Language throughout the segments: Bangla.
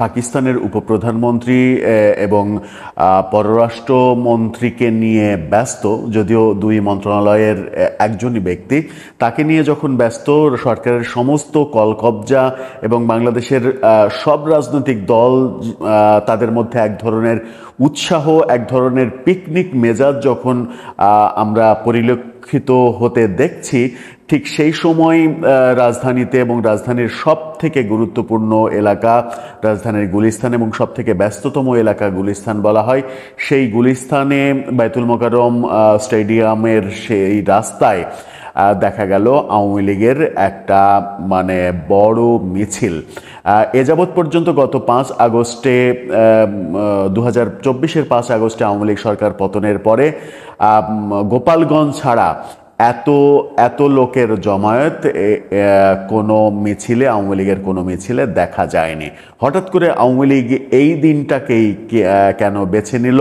পাকিস্তানের উপপ্রধানমন্ত্রী এবং পররাষ্ট্রমন্ত্রীকে নিয়ে ব্যস্ত, যদিও দুই মন্ত্রণালয়ের একজনই ব্যক্তি, তাকে নিয়ে যখন ব্যস্ত, সরকারের সমস্ত কলকবজা এবং বাংলাদেশের সব রাজনৈতিক দল, তাদের মধ্যে এক ধরনের উৎসাহ, এক ধরনের পিকনিক মেজাজ যখন আমরা পরিলক্ষিত হতে দেখছি, ঠিক সেই সময় রাজধানীতে এবং রাজধানীর সব থেকে গুরুত্বপূর্ণ এলাকা, রাজধানীর গুলিস্তান এবং সব থেকে ব্যস্ততম এলাকা গুলিস্তান বলা হয়, সেই গুলিস্তানে বায়তুল মোকাররম স্টেডিয়ামের সেই রাস্তায় দেখা গেল আওয়ামী লীগের একটা বড় মিছিল। এ যাবৎ পর্যন্ত গত 5 আগস্টে 2024-এর 5 আগস্টে আওয়ামী লীগ সরকার পতনের পরে গোপালগঞ্জ ছাড়া এত লোকের জমায়েত কোনো মিছিলে, আওয়ামী লীগের কোনো মিছিলে দেখা যায়নি। হঠাৎ করে আওয়ামী লীগ এই দিনটাকেই কেন বেছে নিল?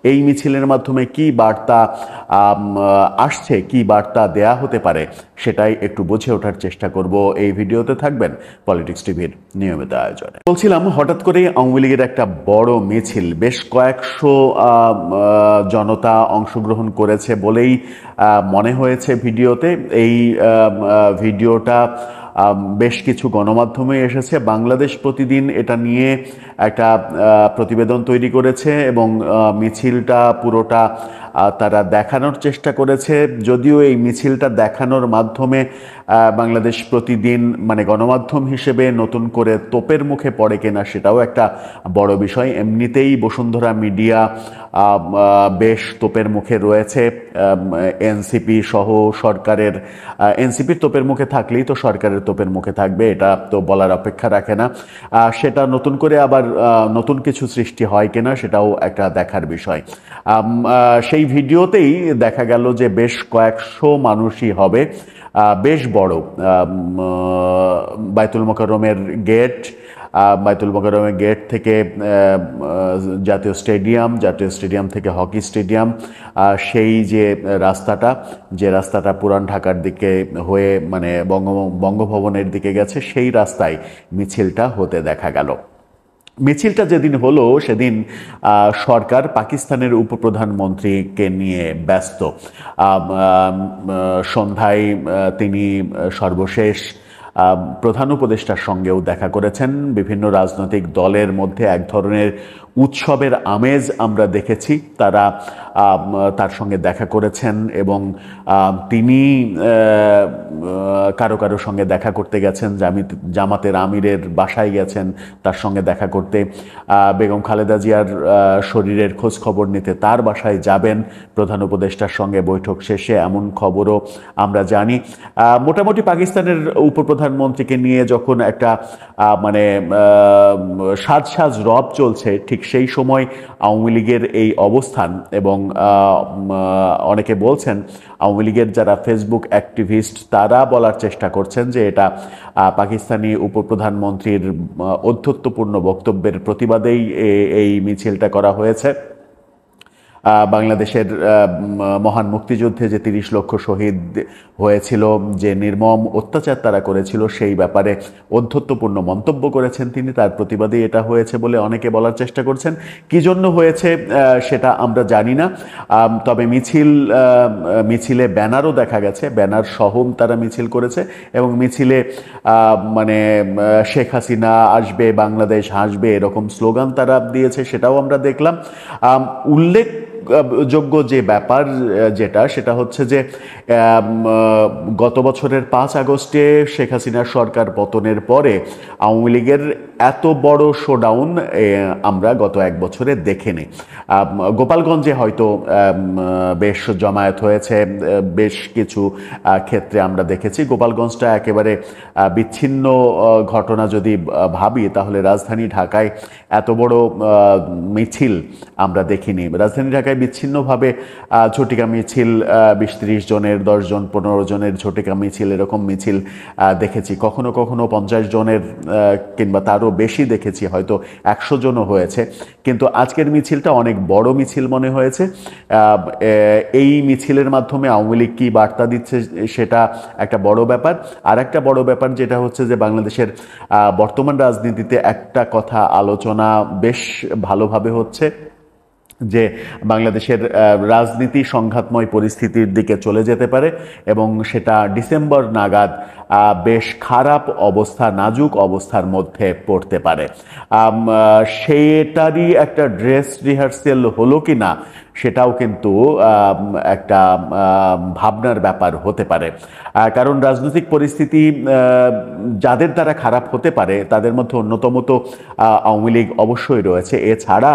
এই মিছিলের মাধ্যমে কি বার্তা আসছে, কি বার্তা দেয়া হতে পারে, সেটাই একটু বুঝে ওঠার চেষ্টা করব। এই ভিডিওতে থাকবেন পলিটিক্স টিভির নিয়মিত আয়োজনে। বলছিলাম, হঠাৎ করেই আওয়ামী লীগের একটা বড় মিছিল, বেশ কয়েকশো জনতা অংশগ্রহণ করেছে বলেই মনে হয়েছে ভিডিওতে। এই ভিডিওটা বেশ কিছু গণমাধ্যমে এসেছে। বাংলাদেশ প্রতিদিন এটা নিয়ে একটা প্রতিবেদন তৈরি করেছে এবং মিছিলটা পুরোটা তারা দেখানোর চেষ্টা করেছে। যদিও এই মিছিলটা দেখানোর মাধ্যমে বাংলাদেশ প্রতিদিন গণমাধ্যম হিসেবে নতুন করে তোপের মুখে পড়ে কিনা, সেটাও একটা বড় বিষয়। এমনিতেই বসুন্ধরা মিডিয়া বেশ তোপের মুখে রয়েছে। এনসিপি সহ সরকারের, এনসিপির তোপের মুখে থাকলেই তো সরকারের তোপের মুখে থাকবে, এটা তো বলার অপেক্ষা রাখে না। সেটা নতুন করে আবার নতুন কিছু সৃষ্টি হয় কিনা, সেটাও একটা দেখার বিষয়। সেই ভিডিওতেই দেখা গেল যে বেশ কয়েকশো মানুষই হবে, বেশ বড় বায়তুল মোকাররমের গেট, বায়তুল মোকাররমের গেট থেকে জাতীয় স্টেডিয়াম থেকে হকি স্টেডিয়াম, সেই যে রাস্তাটা পুরান ঢাকার দিকে হয়ে বঙ্গভবনের দিকে গেছে, সেই রাস্তায় মিছিলটা হতে দেখা গেল। মিছিলটা যেদিন হলো সেদিন সরকার পাকিস্তানের উপপ্রধানমন্ত্রীকে নিয়ে ব্যস্ত। সন্ধ্যায় তিনি সর্বশেষ প্রধান উপদেষ্টার সঙ্গেও দেখা করেছেন। বিভিন্ন রাজনৈতিক দলের মধ্যে এক ধরনের উৎসবের আমেজ আমরা দেখেছি। তারা তার সঙ্গে দেখা করেছেন এবং তিনি কারো সঙ্গে দেখা করতে গেছেন, জামাতের আমিরের বাসায় গেছেন তার সঙ্গে দেখা করতে। বেগম খালেদা জিয়ার শরীরের খোঁজ খবর নিতে তার বাসায় যাবেন প্রধান উপদেষ্টার সঙ্গে বৈঠক শেষে, এমন খবরও আমরা জানি। মোটামুটি পাকিস্তানের উপপ্রধানমন্ত্রীকে নিয়ে যখন একটা সাজ রব চলছে, ঠিক সেই সময় আওয়ামী লীগের এই অবস্থান। এবং অনেকে বলছেন, আওয়ামী লীগের যারা ফেসবুক অ্যাক্টিভিস্ট, তারা বলার চেষ্টা করছেন যে এটা পাকিস্তানি উপপ্রধানমন্ত্রীর ঔদ্ধত্যপূর্ণ বক্তব্যের প্রতিবাদেই এই মিছিলটা করা হয়েছে। বাংলাদেশের মহান মুক্তিযুদ্ধে যে 30 লক্ষ শহীদ হয়েছিল, যে নির্মম অত্যাচার তারা করেছিল, সেই ব্যাপারে ঔদ্ধত্যপূর্ণ মন্তব্য করেছেন তিনি। তার প্রতিবাদে এটা হয়েছে বলে অনেকে বলার চেষ্টা করছেন। কি জন্য হয়েছে সেটা আমরা জানি না। তবে মিছিলে ব্যানারও দেখা গেছে, ব্যানার সহ তারা মিছিল করেছে এবং মিছিলে শেখ হাসিনা আসবে, বাংলাদেশ হাসবে, এরকম স্লোগান তারা দিয়েছে, সেটাও আমরা দেখলাম। উল্লেখযোগ্য যে ব্যাপার সেটা হচ্ছে যে গত বছরের 5 আগস্টে শেখ হাসিনার সরকার পতনের পরে আওয়ামী লীগের এত বড় শোডাউন আমরা গত 1 বছরে দেখিনি। গোপালগঞ্জে হয়তো বেশ জমায়েত হয়েছে, বেশ কিছু ক্ষেত্রে আমরা দেখেছি। গোপালগঞ্জটা একেবারে বিচ্ছিন্ন ঘটনা যদি ভাবি, তাহলে রাজধানী ঢাকায় এত বড় মিছিল আমরা দেখিনি। রাজধানী ঢাকায় জায়গায় বিচ্ছিন্নভাবে ঝটিকা মিছিল 20-30 জনের, 10 জন 15 জনের ঝটিকা মিছিল, এরকম মিছিল দেখেছি। কখনো কখনো 50 জনের কিংবা তারও বেশি দেখেছি, হয়তো 100 জনও হয়েছে। কিন্তু আজকের মিছিলটা অনেক বড় মিছিল মনে হয়েছে। এই মিছিলের মাধ্যমে আওয়ামী লীগ কী বার্তা দিচ্ছে সেটা একটা বড় ব্যাপার। আর একটা বড় ব্যাপার যেটা হচ্ছে যে বাংলাদেশের বর্তমান রাজনীতিতে একটা কথা আলোচনা বেশ ভালোভাবে হচ্ছে যে বাংলাদেশের রাজনীতি সংঘাতময় পরিস্থিতির দিকে চলে যেতে পারে এবং সেটা ডিসেম্বর নাগাদ বেশ খারাপ অবস্থা, নাজুক অবস্থার মধ্যে পড়তে পারে। সেটারই একটা ড্রেস রিহার্সেল হলো কি না সেটাও কিন্তু একটা ভাবনার ব্যাপার হতে পারে। কারণ রাজনৈতিক পরিস্থিতি যাদের দ্বারা খারাপ হতে পারে তাদের মধ্যে অন্যতম তো আওয়ামী লীগ অবশ্যই রয়েছে। এছাড়া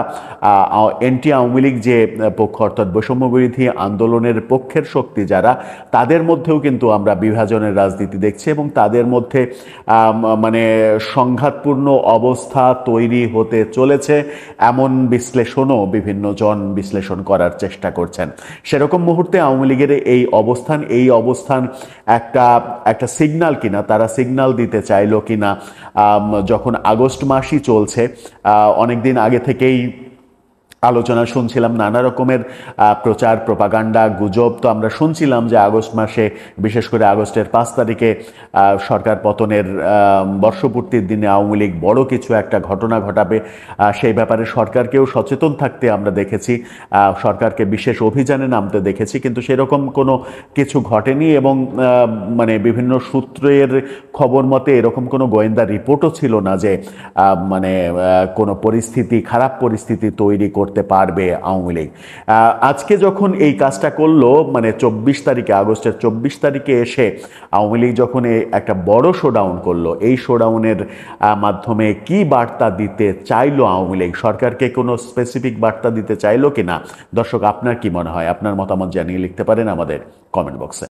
এনটি আওয়ামী লীগ যে পক্ষ, অর্থাৎ বৈষম্যবিরোধী আন্দোলনের পক্ষের শক্তি যারা, তাদের মধ্যেও কিন্তু আমরা বিভাজনের রাজনীতি দেখছি এবং তাদের মধ্যে মানে সংঘাতপূর্ণ অবস্থা তৈরি হতে চলেছে এমন বিশ্লেষণও বিভিন্ন জন বিশ্লেষণ করার চেষ্টা করছেন। সেরকম মুহূর্তে আওয়ামী লীগের এই অবস্থান একটা সিগন্যাল কিনা, তারা সিগন্যাল দিতে চাইলো কিনা, যখন আগস্ট মাসই চলছে, অনেকদিন আগে থেকেই আলোচনা শুনছিলাম, নানা রকমের প্রচার প্রপাগান্ডা গুজব তো আমরা শুনছিলাম যে আগস্ট মাসে, বিশেষ করে আগস্টের 5 তারিখে সরকার পতনের বর্ষপূর্তির দিনে আওয়ামী লীগ বড় কিছু একটা ঘটনা ঘটাবে। সেই ব্যাপারে সরকারকেও সচেতন থাকতে আমরা দেখেছি, সরকারকে বিশেষ অভিযানে নামতে দেখেছি, কিন্তু সেরকম কোনো কিছু ঘটেনি এবং মানে বিভিন্ন সূত্রের খবর মতে এরকম কোনো গোয়েন্দা রিপোর্টও ছিল না যে মানে কোনো খারাপ পরিস্থিতি তৈরি করতে পারবে আওয়ামী লীগ। আজকে যখন এই কাজটা করলো, মানে 24 তারিখে, আগস্টের 24 তারিখে এসে আওয়ামী লীগ যখন একটা বড় শোডাউন করলো, এই শোডাউনের মাধ্যমে কি বার্তা দিতে চাইলো আওয়ামী লীগ, সরকারকে কোনো স্পেসিফিক বার্তা দিতে চাইলো কিনা? দর্শক, আপনার কি মনে হয়? আপনার মতামত জানিয়ে লিখতে পারেন আমাদের কমেন্ট বক্সে।